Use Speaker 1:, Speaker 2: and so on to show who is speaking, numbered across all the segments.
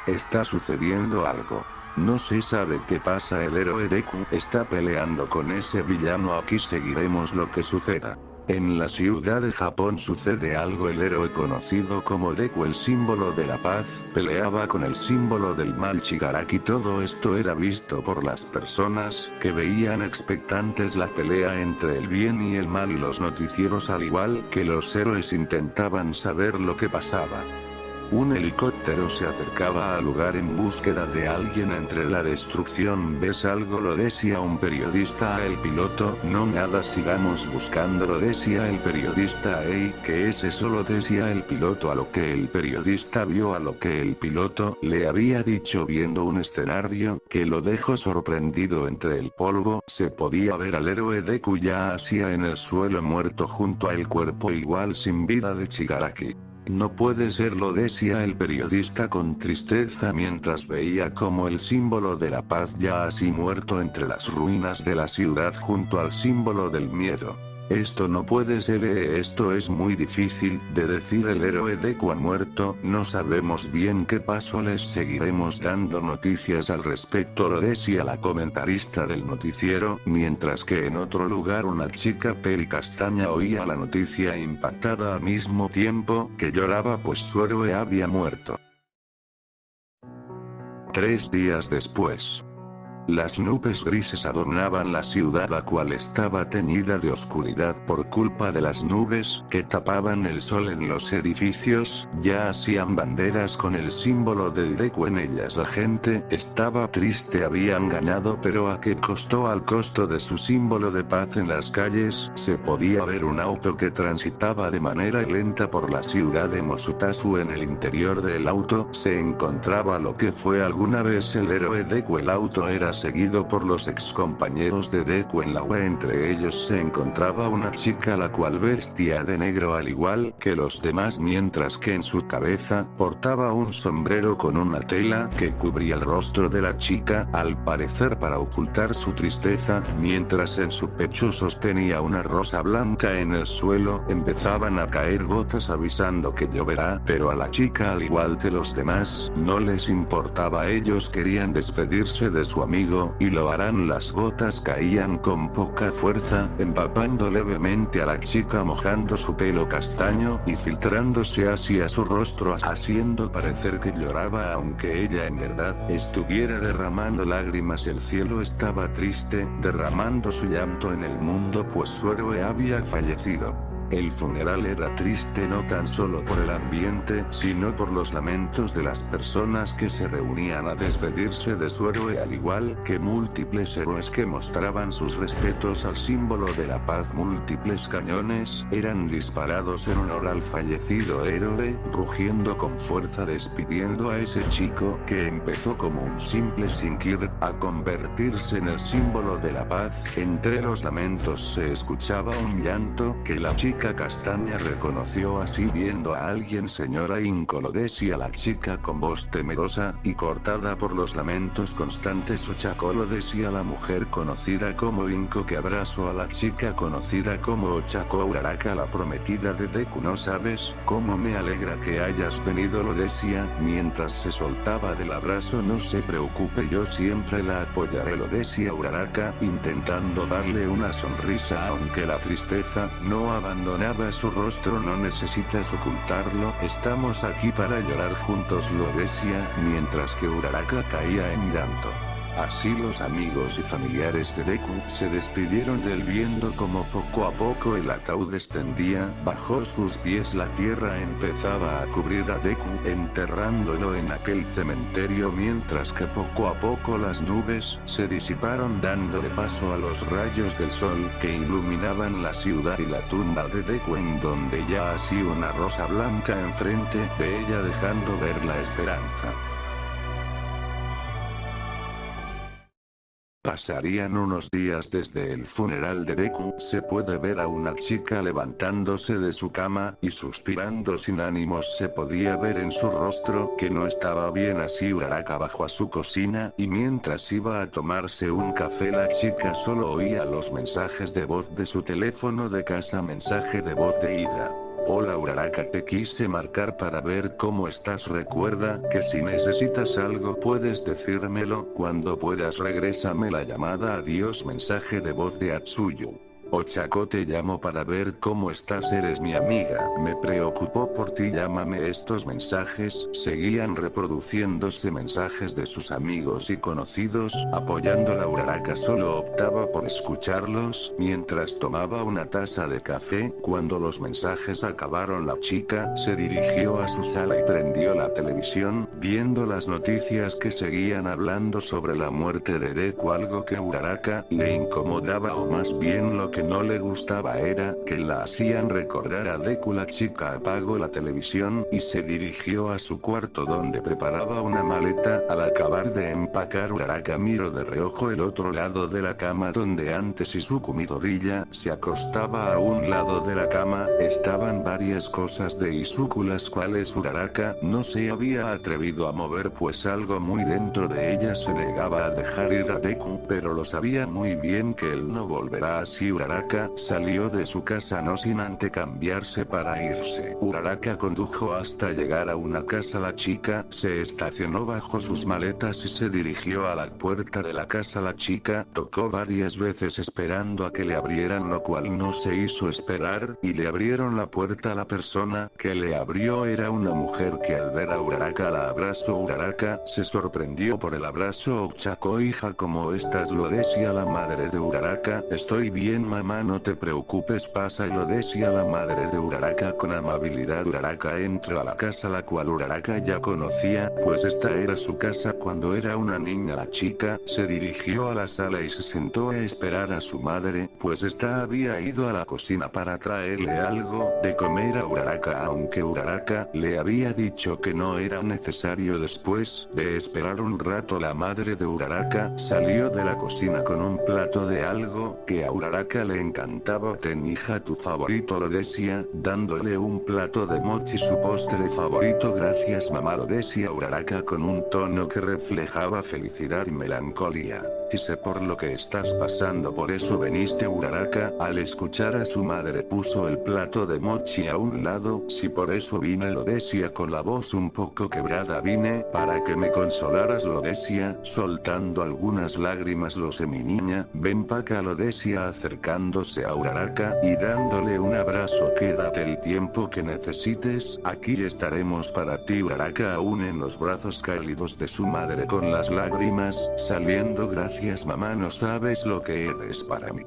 Speaker 1: Está sucediendo algo. No se sabe qué pasa, el héroe Deku está peleando con ese villano, aquí seguiremos lo que suceda. En la ciudad de Japón sucede algo, el héroe conocido como Deku, el símbolo de la paz, peleaba con el símbolo del mal Shigaraki. Todo esto era visto por las personas, que veían expectantes la pelea entre el bien y el mal. Los noticieros al igual que los héroes intentaban saber lo que pasaba. Un helicóptero se acercaba al lugar en búsqueda de alguien entre la destrucción. ¿Ves algo?, lo decía un periodista a el piloto. No, nada, sigamos buscando, lo decía el periodista. Ey, ¿qué es eso?, lo decía el piloto, a lo que el periodista vio a lo que el piloto le había dicho, viendo un escenario que lo dejó sorprendido. Entre el polvo se podía ver al héroe Deku yacía en el suelo muerto junto al cuerpo igual sin vida de Shigaraki. No puede ser, lo decía el periodista con tristeza mientras veía como el símbolo de la paz ya así muerto entre las ruinas de la ciudad junto al símbolo del miedo. Esto no puede ser, esto es muy difícil de decir, el héroe Deku ha muerto, no sabemos bien qué pasó, les seguiremos dando noticias al respecto, lo decía la comentarista del noticiero, mientras que en otro lugar una chica pelicastaña oía la noticia impactada al mismo tiempo que lloraba pues su héroe había muerto. 3 días después. Las nubes grises adornaban la ciudad, la cual estaba teñida de oscuridad por culpa de las nubes que tapaban el sol. En los edificios ya hacían banderas con el símbolo de Deku en ellas. La gente estaba triste, habían ganado, pero ¿a qué costo? Al costo de su símbolo de paz. En las calles se podía ver un auto que transitaba de manera lenta por la ciudad de Mosutasu. En el interior del auto se encontraba lo que fue alguna vez el héroe Deku. El auto era seguido por los excompañeros de Deku en la UE. Entre ellos se encontraba una chica la cual vestía de negro al igual que los demás, mientras que en su cabeza portaba un sombrero con una tela que cubría el rostro de la chica, al parecer para ocultar su tristeza, mientras en su pecho sostenía una rosa blanca. En el suelo empezaban a caer gotas avisando que lloverá, pero a la chica al igual que los demás no les importaba, ellos querían despedirse de su amigo y lo harán. Las gotas caían con poca fuerza, empapando levemente a la chica, mojando su pelo castaño y filtrándose hacia su rostro, haciendo parecer que lloraba aunque ella en verdad estuviera derramando lágrimas. El cielo estaba triste, derramando su llanto en el mundo pues su héroe había fallecido. El funeral era triste no tan solo por el ambiente, sino por los lamentos de las personas que se reunían a despedirse de su héroe, al igual que múltiples héroes que mostraban sus respetos al símbolo de la paz. Múltiples cañones eran disparados en honor al fallecido héroe, rugiendo con fuerza despidiendo a ese chico que empezó como un simple Shinkir a convertirse en el símbolo de la paz. Entre los lamentos se escuchaba un llanto que la chica castaña reconoció así viendo a alguien. Señora Inko, lo decía la chica con voz temerosa y cortada por los lamentos constantes. Ochako, lo decía la mujer conocida como Inko, que abrazó a la chica conocida como Ochako Uraraka, la prometida de Deku. No sabes cómo me alegra que hayas venido, lo decía mientras se soltaba del abrazo. No se preocupe, yo siempre la apoyaré, lo decía Uraraka intentando darle una sonrisa aunque la tristeza no abandonaba su rostro. No necesitas ocultarlo, estamos aquí para llorar juntos, lo decía mientras que Uraraka caía en llanto. Así los amigos y familiares de Deku se despidieron de él viendo como poco a poco el ataúd descendía bajo sus pies. La tierra empezaba a cubrir a Deku enterrándolo en aquel cementerio, mientras que poco a poco las nubes se disiparon dándole paso a los rayos del sol que iluminaban la ciudad y la tumba de Deku, en donde ya así una rosa blanca enfrente de ella dejando ver la esperanza. Pasarían unos días desde el funeral de Deku. Se puede ver a una chica levantándose de su cama y suspirando sin ánimos. Se podía ver en su rostro que no estaba bien. Así Uraraka bajó a su cocina y mientras iba a tomarse un café la chica solo oía los mensajes de voz de su teléfono de casa. Mensaje de voz de Ida. Hola Uraraka, te quise marcar para ver cómo estás. Recuerda que si necesitas algo puedes decírmelo. Cuando puedas regrésame la llamada. Adiós. Mensaje de voz de Atsuyu. Ochako, te llamo para ver cómo estás, eres mi amiga, me preocupó por ti, llámame. Estos mensajes seguían reproduciéndose, mensajes de sus amigos y conocidos, apoyándola. Uraraka solo optaba por escucharlos, mientras tomaba una taza de café. Cuando los mensajes acabaron, la chica se dirigió a su sala y prendió la televisión, viendo las noticias que seguían hablando sobre la muerte de Deku, algo que a Uraraka le incomodaba, o más bien lo que no le gustaba era que la hacían recordar a Deku. La chica apagó la televisión y se dirigió a su cuarto, donde preparaba una maleta. Al acabar de empacar, Uraraka miró de reojo el otro lado de la cama, donde antes Izuku Midoriya se acostaba a un lado de la cama. Estaban varias cosas de Izuku, las cuales Uraraka no se había atrevido a mover, pues algo muy dentro de ella se negaba a dejar ir a Deku, pero lo sabía muy bien que él no volverá así. Uraraka salió de su casa no sin antes cambiarse para irse. Uraraka condujo hasta llegar a una casa. La chica se estacionó bajo sus maletas y se dirigió a la puerta de la casa. La chica tocó varias veces esperando a que le abrieran, lo cual no se hizo esperar, y le abrieron la puerta. La persona que le abrió era una mujer que al ver a Uraraka la abrazó. Uraraka se sorprendió por el abrazo. Ochako, hija, ¿cómo estás? Lo decía la madre de Uraraka. Estoy bien mamá, no te preocupes, pasa. Lo decía la madre de Uraraka con amabilidad. Uraraka entró a la casa, la cual Uraraka ya conocía, pues esta era su casa cuando era una niña. La chica se dirigió a la sala y se sentó a esperar a su madre, pues esta había ido a la cocina para traerle algo de comer a Uraraka, aunque Uraraka le había dicho que no era necesario. Después de esperar un rato, la madre de Uraraka salió de la cocina con un plato de algo que a Uraraka le encantaba. Ten, hija, tu favorito, lo decía, dándole un plato de mochi, su postre favorito. Gracias mamá, lo decía Uraraka con un tono que reflejaba felicidad y melancolía. Si sé por lo que estás pasando, por eso veniste. Uraraka, al escuchar a su madre, puso el plato de mochi a un lado. Si por eso vine, lo decía con la voz un poco quebrada. Vine para que me consolaras, lo decía, soltando algunas lágrimas. Lo sé mi niña, ven pa' acá, lo decía acercándose a Uraraka y dándole un abrazo. Quédate el tiempo que necesites, aquí estaremos para ti. Uraraka aún en los brazos cálidos de su madre, con las lágrimas saliendo. Gracias mamá, no sabes lo que eres para mí.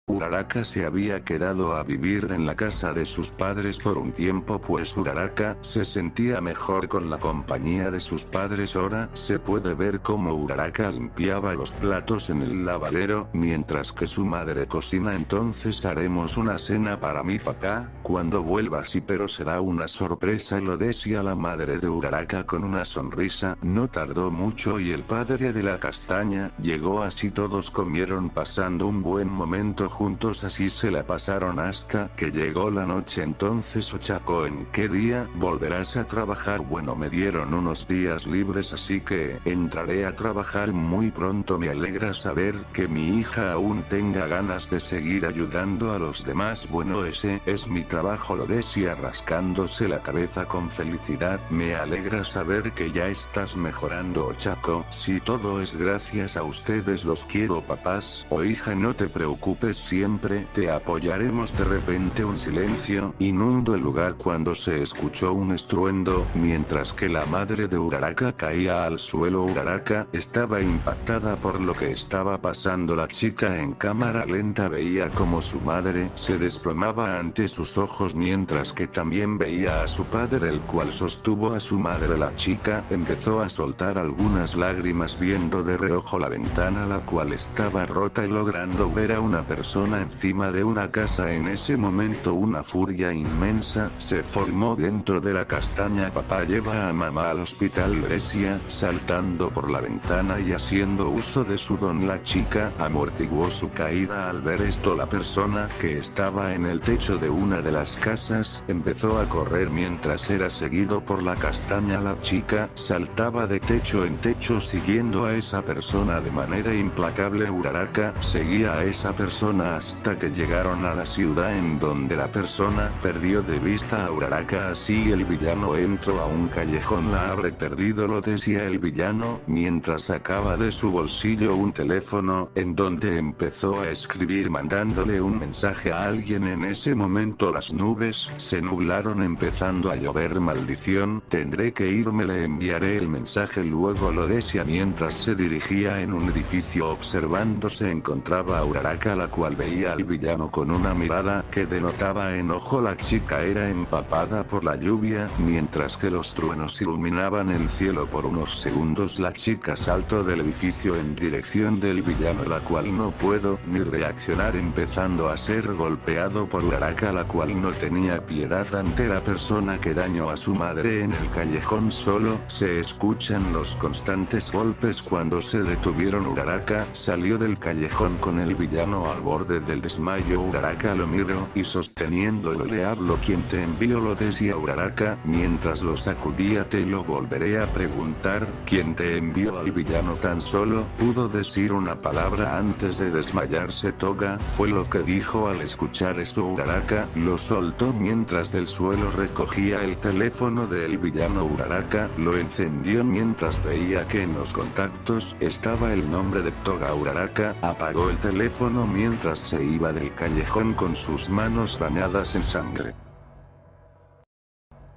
Speaker 1: Uraraka se había quedado a vivir en la casa de sus padres por un tiempo, pues Uraraka se sentía mejor con la compañía de sus padres. Ahora se puede ver cómo Uraraka limpiaba los platos en el lavadero, mientras que su madre cocina. Entonces haremos una cena para mi papá, cuando vuelva, sí, pero será una sorpresa, lo decía la madre de Uraraka con una sonrisa. No tardó mucho y el padre de la castaña llegó, así todos comieron pasando un buen momento juntos. Así se la pasaron hasta que llegó la noche. Entonces Ochako, ¿en qué día volverás a trabajar? Bueno, me dieron unos días libres, así que entraré a trabajar muy pronto. Me alegra saber que mi hija aún tenga ganas de seguir ayudando a los demás. Bueno, ese es mi trabajo, lo decía rascándose la cabeza con felicidad. Me alegra saber que ya estás mejorando, Ochako. Si todo es gracias a ustedes, los quiero papás o hija, no te preocupes, siempre te apoyaremos. De repente un silencio inundó el lugar cuando se escuchó un estruendo, mientras que la madre de Uraraka caía al suelo. Uraraka estaba impactada por lo que estaba pasando. La chica en cámara lenta veía como su madre se desplomaba ante sus ojos, mientras que también veía a su padre, el cual sostuvo a su madre. La chica empezó a soltar algunas lágrimas viendo de reojo la ventana, la cual estaba rota, y logrando ver a una persona encima de una casa. En ese momento una furia inmensa se formó dentro de la castaña. Papá, lleva a mamá al hospital, decía, saltando por la ventana y haciendo uso de su don. La chica amortiguó su caída al ver esto. La persona que estaba en el techo de una de las casas empezó a correr mientras era seguido por la castaña. La chica saltaba de techo en techo siguiendo a esa persona de manera implacable. Uraraka seguía a esa persona hasta hasta que llegaron a la ciudad en donde la persona perdió de vista a Uraraka. Así el villano entró a un callejón. La habré perdido, lo decía el villano, mientras sacaba de su bolsillo un teléfono, en donde empezó a escribir mandándole un mensaje a alguien. En ese momento las nubes se nublaron, empezando a llover. Maldición, tendré que irme, le enviaré el mensaje luego, lo decía mientras se dirigía en un edificio. Observando se encontraba a Uraraka, la cual veía al villano con una mirada que denotaba enojo. La chica era empapada por la lluvia, mientras que los truenos iluminaban el cielo. Por unos segundos la chica saltó del edificio en dirección del villano, la cual no pudo ni reaccionar, empezando a ser golpeado por Uraraka, la cual no tenía piedad ante la persona que dañó a su madre. En el callejón solo se escuchan los constantes golpes. Cuando se detuvieron, Uraraka salió del callejón con el villano al borde del desmayo. Uraraka lo miró y sosteniéndolo le habló. ¿Quién te envió?, lo decía Uraraka mientras lo sacudía. Te lo volveré a preguntar, ¿quién te envió? Al villano tan solo pudo decir una palabra antes de desmayarse. Toga, fue lo que dijo. Al escuchar eso, Uraraka lo soltó mientras del suelo recogía el teléfono del villano. Uraraka lo encendió mientras veía que en los contactos estaba el nombre de Toga. Uraraka apagó el teléfono mientras se iba del callejón con sus manos bañadas en sangre.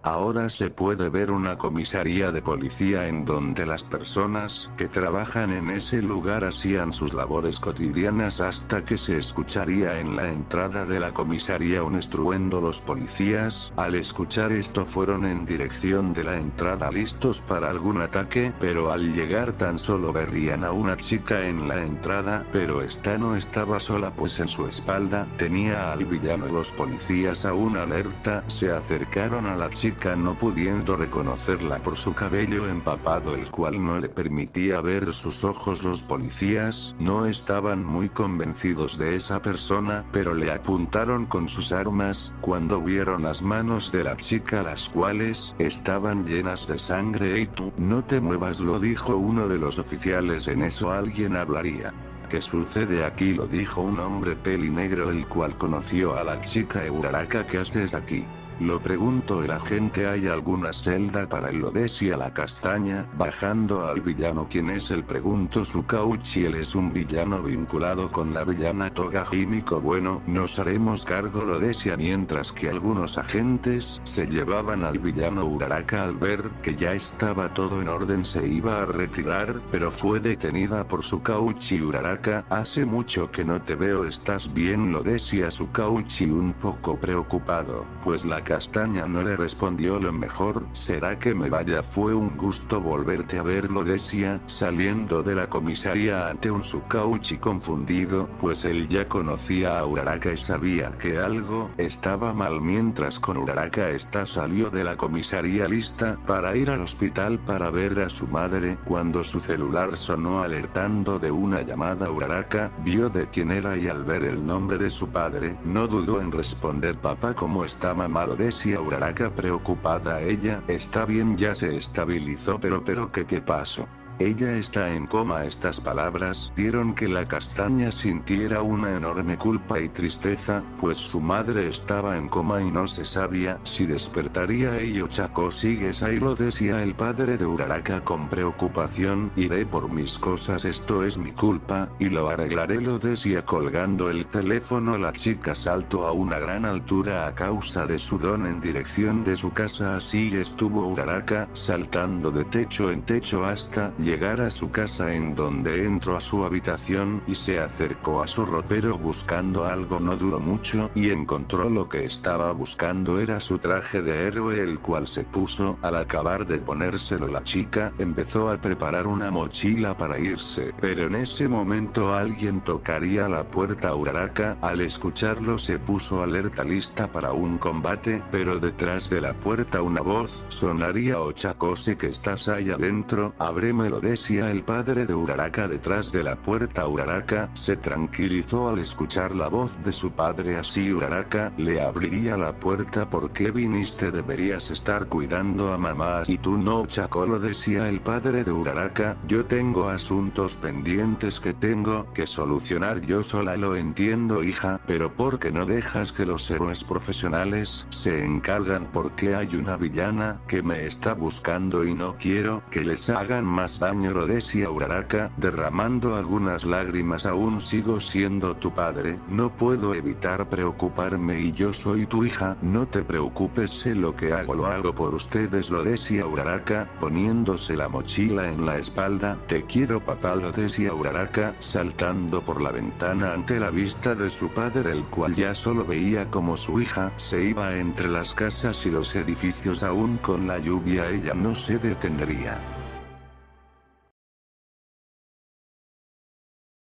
Speaker 1: Ahora se puede ver una comisaría de policía en donde las personas que trabajan en ese lugar hacían sus labores cotidianas hasta que se escucharía en la entrada de la comisaría un estruendo. Los policías, al escuchar esto, fueron en dirección de la entrada listos para algún ataque, pero al llegar tan solo verían a una chica en la entrada, pero esta no estaba sola, pues en su espalda tenía al villano. Los policías, aún alerta, se acercaron a la chica, no pudiendo reconocerla por su cabello empapado, el cual no le permitía ver sus ojos. Los policías no estaban muy convencidos de esa persona, pero le apuntaron con sus armas cuando vieron las manos de la chica, las cuales estaban llenas de sangre. «Ey tú, no te muevas», lo dijo uno de los oficiales. En eso alguien hablaría. «¿Qué sucede aquí?», lo dijo un hombre pelinegro, el cual conoció a la chica. «Uraraka, ¿qué haces aquí?», lo preguntó el agente. «¿Hay alguna celda para él?», lo decía la castaña, bajando al villano. «¿Quién es él?», preguntó Sukauchi. «Él es un villano vinculado con la villana Toga Himiko». «Bueno, nos haremos cargo», lo decía mientras que algunos agentes se llevaban al villano. Uraraka, al ver que ya estaba todo en orden, se iba a retirar, pero fue detenida por Sukauchi. «Uraraka, hace mucho que no te veo, ¿estás bien?», lo decía Sukauchi un poco preocupado, pues la castaña no le respondió. «Lo mejor será que me vaya, fue un gusto volverte a ver», lo decía, saliendo de la comisaría ante un Sukauchi confundido, pues él ya conocía a Uraraka y sabía que algo estaba mal. Mientras con Uraraka, esta salió de la comisaría lista para ir al hospital para ver a su madre, cuando su celular sonó alertando de una llamada. Uraraka vio de quién era y al ver el nombre de su padre, no dudó en responder. «Papá, ¿cómo está mamá?», lo decía Uraraka preocupada. «Ella está bien, ya se estabilizó». Pero ¿qué pasó?». «Ella está en coma». Estas palabras hicieron que la castaña sintiera una enorme culpa y tristeza, pues su madre estaba en coma y no se sabía si despertaría. «Ochako, ¿sigues ahí?», lo decía el padre de Uraraka con preocupación. «Iré por mis cosas, esto es mi culpa, y lo arreglaré», lo decía colgando el teléfono. La chica saltó a una gran altura a causa de su don en dirección de su casa. Así estuvo Uraraka saltando de techo en techo hasta llegar a su casa, en donde entró a su habitación y se acercó a su ropero buscando algo. No duró mucho y encontró lo que estaba buscando. Era su traje de héroe, el cual se puso. Al acabar de ponérselo, la chica empezó a preparar una mochila para irse, pero en ese momento alguien tocaría la puerta. Uraraka, al escucharlo, se puso alerta, lista para un combate, pero detrás de la puerta una voz sonaría: «Ochako, sé que estás ahí adentro, ábreme», lo lo decía el padre de Uraraka detrás de la puerta. Uraraka se tranquilizó al escuchar la voz de su padre. Así Uraraka le abriría la puerta. ¿Por qué viniste? Deberías estar cuidando a mamá y tú no, Chaco, lo decía el padre de Uraraka. Yo tengo asuntos pendientes que tengo que solucionar yo sola. Lo entiendo, hija, pero ¿por qué no dejas que los héroes profesionales se encargan? Porque hay una villana que me está buscando y no quiero que les hagan más daño, lo decía Uraraka, derramando algunas lágrimas. Aún sigo siendo tu padre, no puedo evitar preocuparme y yo soy tu hija. No te preocupes, sé lo que hago, lo hago por ustedes, lo decía Uraraka, poniéndose la mochila en la espalda. Te quiero, papá, lo decía Uraraka, saltando por la ventana ante la vista de su padre, el cual ya solo veía como su hija se iba entre las casas y los edificios. Aún con la lluvia ella no se detendría.